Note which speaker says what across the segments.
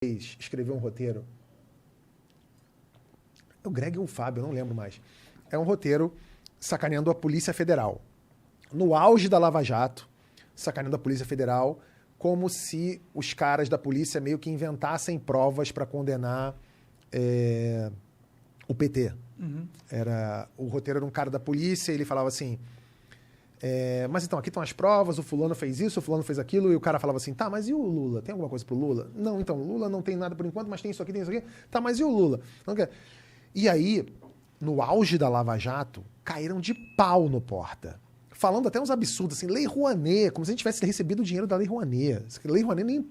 Speaker 1: escreveu um roteiro. O Greg ou o Fábio, eu não lembro mais. É um roteiro sacaneando a Polícia Federal. No auge da Lava Jato, sacaneando a Polícia Federal, como se os caras da polícia meio que inventassem provas para condenar o PT.
Speaker 2: Uhum.
Speaker 1: O roteiro era um cara da polícia, e ele falava assim... mas então, aqui estão as provas, o fulano fez isso, o fulano fez aquilo, e o cara falava assim, tá, mas e o Lula? Tem alguma coisa pro Lula? Não, então, o Lula não tem nada por enquanto, mas tem isso aqui, tem isso aqui. Tá, mas e o Lula? Não quer. E aí, no auge da Lava Jato, caíram de pau no Porta. Falando até uns absurdos, assim, Lei Rouanet, como se a gente tivesse recebido o dinheiro da Lei Rouanet. Lei Rouanet,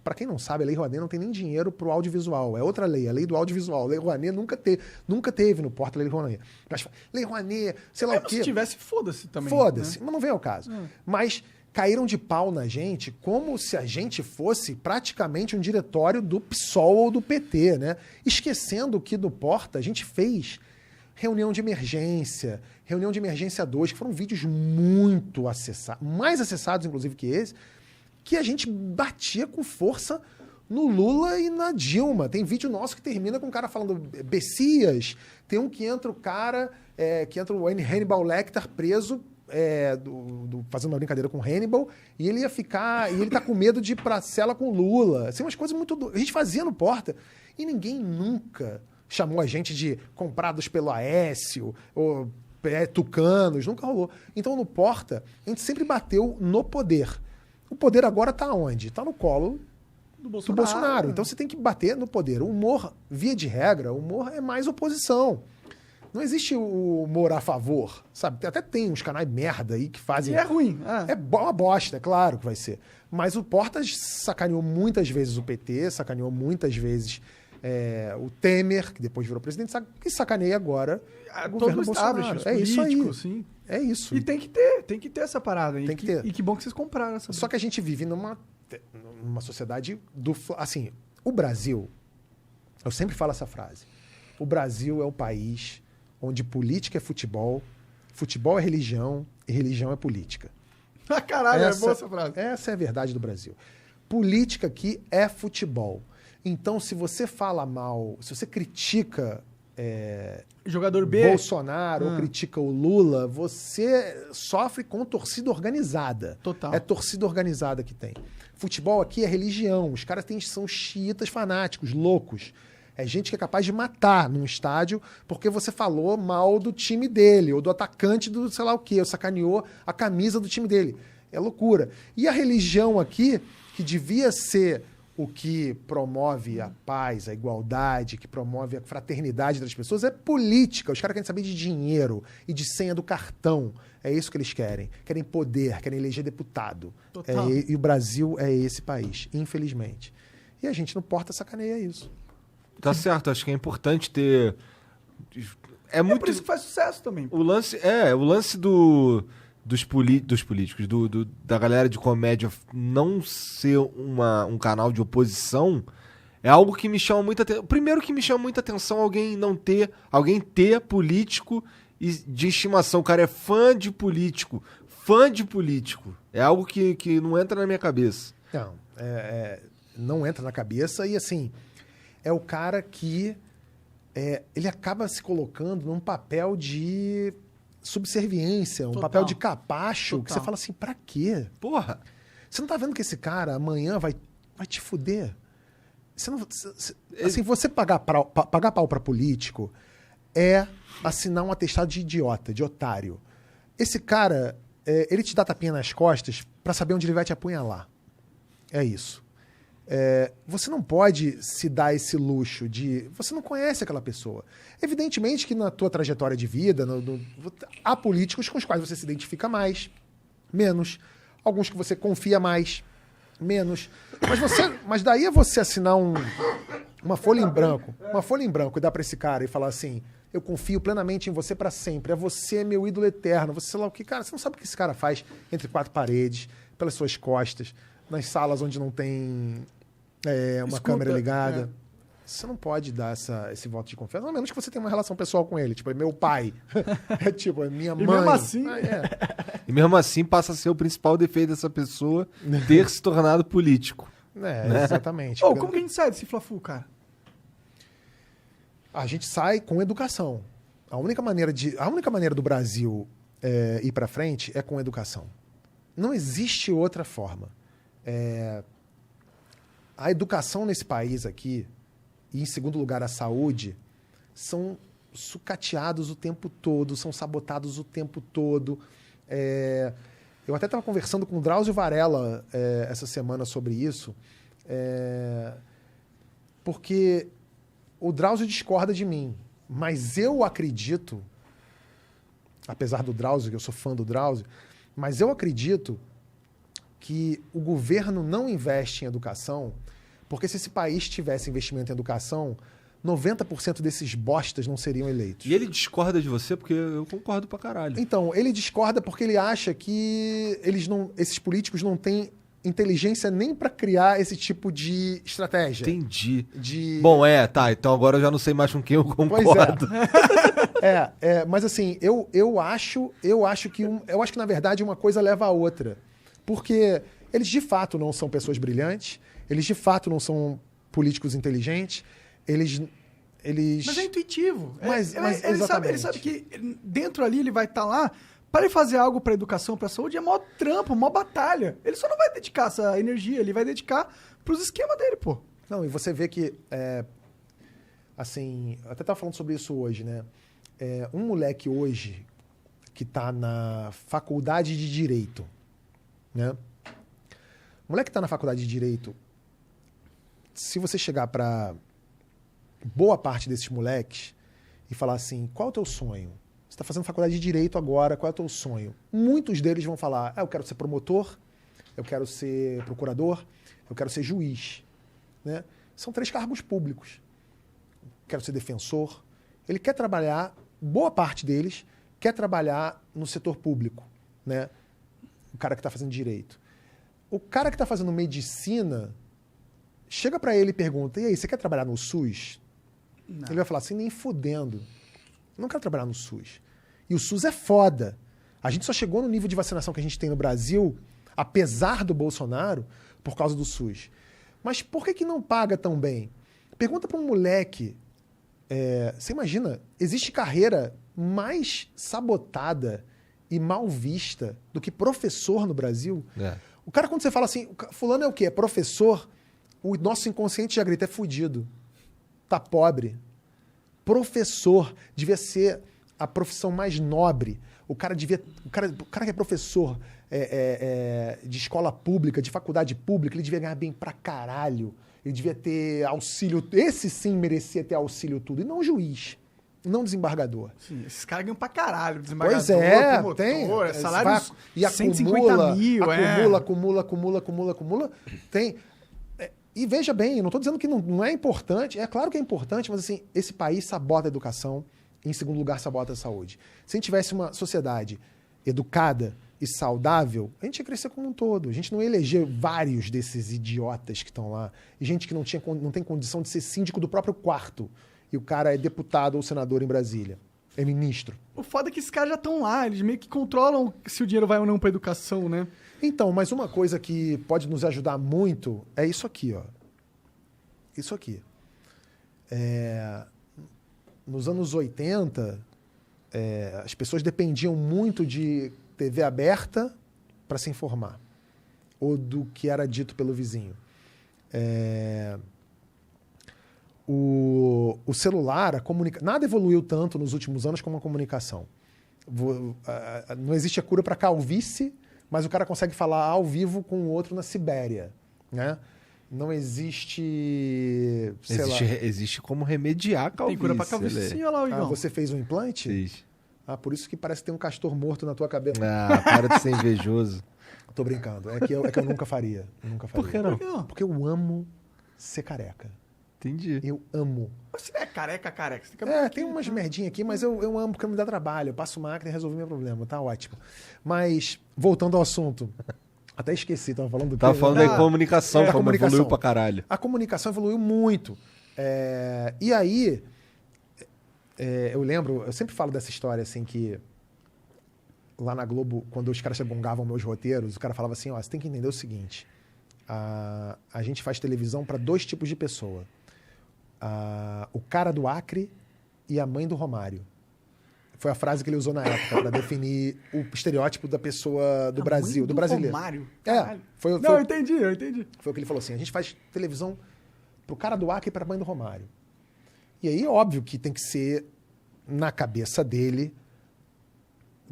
Speaker 1: para quem não sabe, a Lei Rouanet não tem nem dinheiro pro audiovisual. É outra lei, a lei do audiovisual. A Lei Rouanet nunca teve no Porta a Lei Rouanet. Mas, Lei Rouanet, sei lá o quê.
Speaker 2: Se tivesse, foda-se também.
Speaker 1: Foda-se,
Speaker 2: né?
Speaker 1: mas não vem ao caso. Mas caíram de pau na gente como se a gente fosse praticamente um diretório do PSOL ou do PT, né? Esquecendo que do Porta a gente fez reunião de emergência 2, que foram vídeos muito acessados, mais acessados inclusive que esse, que a gente batia com força no Lula e na Dilma. Tem vídeo nosso que termina com o cara falando Bessias, tem um que entra o cara, que entra o Hannibal Lecter preso, fazendo uma brincadeira com o Hannibal, e ele tá com medo de ir pra cela com o Lula. Assim, umas coisas muito... A gente fazia no Porta, e ninguém nunca chamou a gente de comprados pelo Aécio, ou tucanos, nunca rolou. Então, no Porta, a gente sempre bateu no poder. O poder agora tá onde? Tá no colo do Bolsonaro. Então, você tem que bater no poder. O humor, via de regra, o humor é mais oposição. Não existe o humor a favor, sabe? Até tem uns canais merda aí que fazem...
Speaker 2: E é ruim.
Speaker 1: É uma bosta, é claro que vai ser. Mas o Porta sacaneou muitas vezes o PT, sacaneou muitas vezes o Temer, que depois virou presidente, e sacaneia agora o governo Bolsonaro. É isso aí.
Speaker 2: Sim.
Speaker 1: É isso.
Speaker 2: E tem que ter essa parada aí.
Speaker 1: Tem que ter.
Speaker 2: E que bom que vocês compraram essa.
Speaker 1: Só que a gente vive numa sociedade assim, o Brasil, eu sempre falo essa frase, o Brasil é o país onde política é futebol, futebol é religião e religião é política.
Speaker 2: Caralho, é boa essa frase.
Speaker 1: Essa é a verdade do Brasil. Política aqui é futebol. Então, se você fala mal, se você critica
Speaker 2: jogador B,
Speaker 1: Bolsonaro ou critica o Lula, você sofre com torcida organizada.
Speaker 2: Total.
Speaker 1: É torcida organizada que tem. Futebol aqui é religião. Os caras são xiitas fanáticos, loucos. É gente que é capaz de matar num estádio porque você falou mal do time dele, ou do atacante do sei lá o quê, ou sacaneou a camisa do time dele. É loucura. E a religião aqui, que devia ser o que promove a paz, a igualdade, que promove a fraternidade das pessoas, é política. Os caras querem saber de dinheiro e de senha do cartão. É isso que eles querem. Querem poder, querem eleger deputado. E o Brasil é esse país, infelizmente. E a gente não Porta sacaneia isso.
Speaker 3: Tá certo, acho que é importante ter... É
Speaker 2: por isso que faz sucesso também.
Speaker 3: O lance dos políticos, da galera de comédia não ser um canal de oposição é algo que me chama muita atenção. Primeiro que me chama muita atenção alguém ter político de estimação. O cara é fã de político. É algo que não entra na minha cabeça.
Speaker 1: Não, não entra na cabeça e assim, é o cara que ele acaba se colocando num papel de subserviência, um papel de capacho, que você fala assim, pra quê?
Speaker 3: Porra!
Speaker 1: Você não tá vendo que esse cara amanhã vai te fuder? Você pagar pau pra político é assinar um atestado de idiota, de otário. Esse cara, ele te dá tapinha nas costas pra saber onde ele vai te apunhalar. É isso. Você não pode se dar esse luxo de... Você não conhece aquela pessoa. Evidentemente que na tua trajetória de vida, há políticos com os quais você se identifica mais, menos. Alguns que você confia mais, menos. Mas daí é você assinar uma folha em branco e dar para esse cara e falar assim, eu confio plenamente em você para sempre, você é meu ídolo eterno, você sei lá o que. Cara, você não sabe o que esse cara faz entre quatro paredes, pelas suas costas, nas salas onde não tem... uma câmera ligada. Você não pode dar esse voto de confiança, a menos que você tenha uma relação pessoal com ele. Tipo, é meu pai. É minha mãe.
Speaker 2: E mesmo assim...
Speaker 3: E mesmo assim passa a ser o principal defeito dessa pessoa ter se tornado político. Né?
Speaker 1: Exatamente.
Speaker 2: Ô, como que a gente sai desse Fla-Flu, cara?
Speaker 1: A gente sai com educação. A única maneira do Brasil ir para frente é com educação. Não existe outra forma. A educação nesse país aqui, e em segundo lugar a saúde, são sucateados o tempo todo, são sabotados o tempo todo. Eu até estava conversando com o Drauzio Varela essa semana sobre isso, porque o Drauzio discorda de mim, mas eu acredito, apesar do Drauzio, que eu sou fã do Drauzio, mas eu acredito que o governo não investe em educação, porque se esse país tivesse investimento em educação, 90% desses bostas não seriam eleitos.
Speaker 3: E ele discorda de você porque eu concordo pra caralho.
Speaker 1: Então, ele discorda porque ele acha que esses políticos não têm inteligência nem para criar esse tipo de estratégia.
Speaker 3: Entendi. Bom, tá. Então agora eu já não sei mais com quem eu concordo.
Speaker 1: Mas assim, eu acho que na verdade uma coisa leva a outra. Porque eles de fato não são pessoas brilhantes, eles de fato não são políticos inteligentes, eles...
Speaker 2: Mas é intuitivo.
Speaker 1: Mas
Speaker 2: ele sabe que dentro ali ele vai estar lá. Para ele fazer algo para educação, para saúde, é mó trampo, mó batalha. Ele só não vai dedicar essa energia, ele vai dedicar pros esquemas dele, pô.
Speaker 1: Não, e você vê que, assim, eu até estava falando sobre isso hoje, né? Um moleque hoje que está na faculdade de Direito, né? O moleque que está na faculdade de Direito, se você chegar para boa parte desses moleques e falar assim, qual é o teu sonho? Você está fazendo faculdade de Direito agora, qual é o teu sonho? Muitos deles vão falar, eu quero ser promotor, eu quero ser procurador, eu quero ser juiz. Né? São 3 cargos públicos. Quero ser defensor. Ele quer trabalhar, boa parte deles, quer trabalhar no setor público. Né? O cara que está fazendo Direito. O cara que está fazendo Medicina, chega para ele e pergunta, e aí, você quer trabalhar no SUS? Não. Ele vai falar assim, nem fudendo. Eu não quero trabalhar no SUS. E o SUS é foda. A gente só chegou no nível de vacinação que a gente tem no Brasil, apesar do Bolsonaro, por causa do SUS. Mas por que não paga tão bem? Pergunta para um moleque. Você imagina, existe carreira mais sabotada e mal vista do que professor no Brasil? O cara, quando você fala assim, fulano é o quê? É professor? O nosso inconsciente já grita, é fudido. Tá pobre. Professor devia ser a profissão mais nobre. O cara que é professor de escola pública, de faculdade pública, ele devia ganhar bem pra caralho. Ele devia ter auxílio. Esse sim merecia ter auxílio tudo. E não juiz. Não desembargador.
Speaker 2: Sim, esses caras ganham pra caralho. Desembargador,
Speaker 1: pois é,
Speaker 2: promotor,
Speaker 1: tem.
Speaker 2: Salários
Speaker 1: e
Speaker 2: 150 mil.
Speaker 1: Acumula. Tem. E veja bem, eu não estou dizendo que não é importante. É claro que é importante, mas assim, esse país sabota a educação. Em segundo lugar, sabota a saúde. Se a gente tivesse uma sociedade educada e saudável, a gente ia crescer como um todo. A gente não ia eleger vários desses idiotas que estão lá. E gente que não tem condição de ser síndico do próprio quarto. E o cara é deputado ou senador em Brasília. É ministro.
Speaker 2: O foda é que esses caras já estão lá. Eles meio que controlam se o dinheiro vai ou não para educação, né?
Speaker 1: Então, mas uma coisa que pode nos ajudar muito é isso aqui, ó. Isso aqui. Nos anos 80, as pessoas dependiam muito de TV aberta para se informar. Ou do que era dito pelo vizinho. O celular, nada evoluiu tanto nos últimos anos como a comunicação. Não existe a cura para calvície, mas o cara consegue falar ao vivo com o outro na Sibéria, né? Não existe...
Speaker 3: Existe como remediar a calvície.
Speaker 2: Tem cura pra calvície, sim, olha lá, Igão.
Speaker 1: Você fez um implante?
Speaker 3: Fiz.
Speaker 1: Por isso que parece que tem um castor morto na tua cabeça.
Speaker 3: Para de ser invejoso.
Speaker 1: Tô brincando. É que eu nunca faria.
Speaker 3: Por que não?
Speaker 1: Porque eu amo ser careca.
Speaker 3: Entendi.
Speaker 1: Eu amo.
Speaker 2: Mas você não é careca. Você
Speaker 1: tem umas merdinhas aqui, mas eu amo porque me dá trabalho. Eu passo máquina e resolvi meu problema. Tá ótimo. Mas, voltando ao assunto... Até esqueci, tava falando do quê?
Speaker 3: Tava falando da comunicação, como evoluiu pra caralho.
Speaker 1: A comunicação evoluiu muito. E aí, eu lembro, eu sempre falo dessa história, assim, que lá na Globo, quando os caras gongavam meus roteiros, o cara falava assim, ó, você tem que entender o seguinte, A gente faz televisão para 2 tipos de pessoa. O cara do Acre e a mãe do Romário. Foi a frase que ele usou na época para definir o estereótipo da pessoa do Brasil, do brasileiro.
Speaker 2: Romário?
Speaker 1: Eu
Speaker 2: entendi.
Speaker 1: Foi o que ele falou assim, a gente faz televisão pro cara do Acre e pra mãe do Romário. E aí, óbvio que tem que ser na cabeça dele,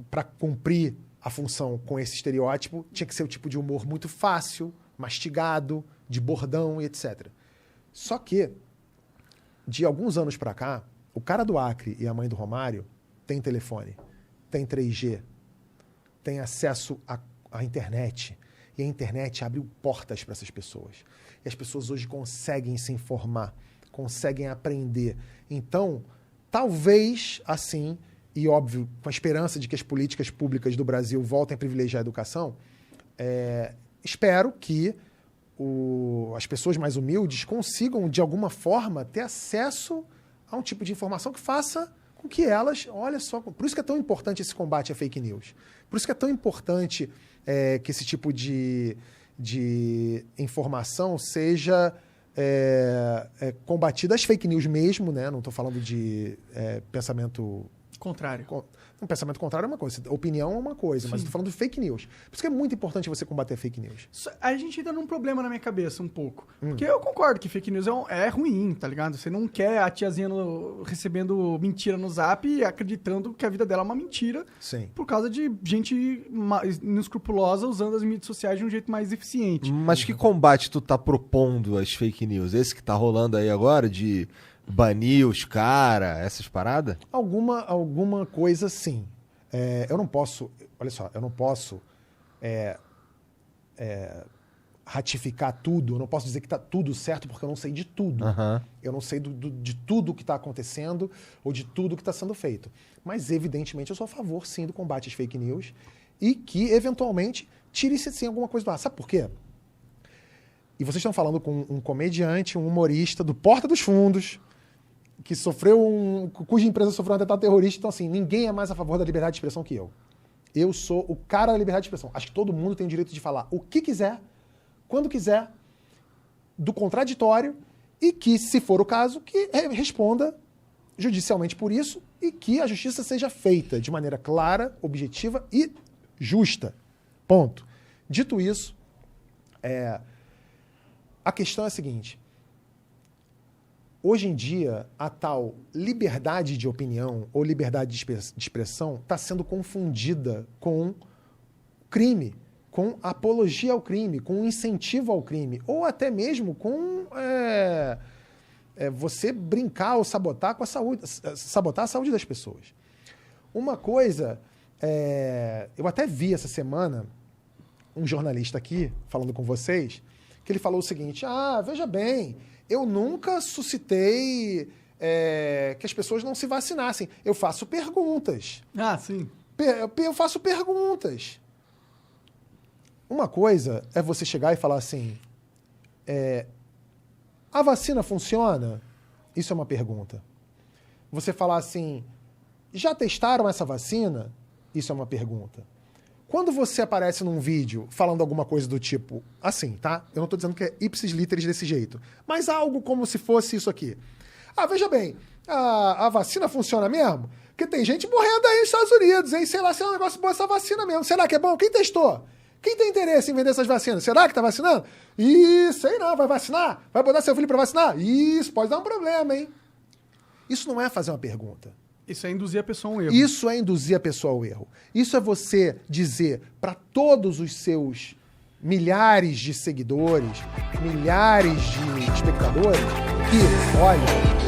Speaker 1: para cumprir a função com esse estereótipo, tinha que ser o tipo de humor muito fácil, mastigado, de bordão e etc. Só que, de alguns anos para cá, o cara do Acre e a mãe do Romário tem telefone, tem 3G, tem acesso à internet. E a internet abriu portas para essas pessoas. E as pessoas hoje conseguem se informar, conseguem aprender. Então, talvez assim, e óbvio, com a esperança de que as políticas públicas do Brasil voltem a privilegiar a educação, espero que as pessoas mais humildes consigam, de alguma forma, ter acesso a um tipo de informação que faça com que elas, olha só, por isso que é tão importante esse combate à fake news. Por isso que é tão importante que esse tipo de informação seja combatida, as fake news mesmo, né? Não estou falando de pensamento...
Speaker 2: Contrário.
Speaker 1: Um pensamento contrário é uma coisa, opinião é uma coisa, mas estou falando de fake news. Por isso que é muito importante você combater fake news.
Speaker 2: A gente entra num problema na minha cabeça um pouco. Porque eu concordo que fake news é ruim, tá ligado? Você não quer a tiazinha recebendo mentira no Zap e acreditando que a vida dela é uma mentira.
Speaker 1: Sim.
Speaker 2: Por causa de gente inescrupulosa usando as mídias sociais de um jeito mais eficiente.
Speaker 3: Mas que combate tu tá propondo às fake news? Esse que tá rolando aí agora de... banir os caras, essas paradas?
Speaker 1: Alguma coisa, sim. Eu não posso... Olha só, eu não posso ratificar tudo. Eu não posso dizer que está tudo certo porque eu não sei de tudo.
Speaker 3: Uhum.
Speaker 1: Eu não sei de tudo que está acontecendo ou de tudo que está sendo feito. Mas, evidentemente, eu sou a favor, sim, do combate às fake news e que, eventualmente, tire-se, sim, alguma coisa do ar. Sabe por quê? E vocês estão falando com um comediante, um humorista do Porta dos Fundos, que cuja empresa sofreu um atentado terrorista. Então, assim, ninguém é mais a favor da liberdade de expressão que eu. Eu sou o cara da liberdade de expressão. Acho que todo mundo tem o direito de falar o que quiser, quando quiser, do contraditório, e que, se for o caso, que responda judicialmente por isso e que a justiça seja feita de maneira clara, objetiva e justa. Ponto. Dito isso, a questão é a seguinte. Hoje em dia, a tal liberdade de opinião ou liberdade de expressão está sendo confundida com crime, com apologia ao crime, com incentivo ao crime, ou até mesmo com você brincar ou sabotar a saúde das pessoas. Uma coisa, eu até vi essa semana um jornalista aqui, falando com vocês, que ele falou o seguinte, veja bem, eu nunca suscitei que as pessoas não se vacinassem. Eu faço perguntas.
Speaker 2: Sim.
Speaker 1: Eu faço perguntas. Uma coisa é você chegar e falar assim, a vacina funciona? Isso é uma pergunta. Você falar assim, já testaram essa vacina? Isso é uma pergunta. Quando você aparece num vídeo falando alguma coisa do tipo, assim, tá? Eu não estou dizendo que é ipsis literis desse jeito, mas algo como se fosse isso aqui. Veja bem, a vacina funciona mesmo? Porque tem gente morrendo aí nos Estados Unidos, hein? Sei lá se é um negócio bom essa vacina mesmo. Será que é bom? Quem testou? Quem tem interesse em vender essas vacinas? Será que tá vacinando? Sei não, vai vacinar? Vai botar seu filho para vacinar? Isso pode dar um problema, hein? Isso não é fazer uma pergunta.
Speaker 2: Isso é induzir a pessoa a um erro.
Speaker 1: Isso é induzir a pessoa ao erro. Isso é você dizer para todos os seus milhares de seguidores, milhares de espectadores, que, olha,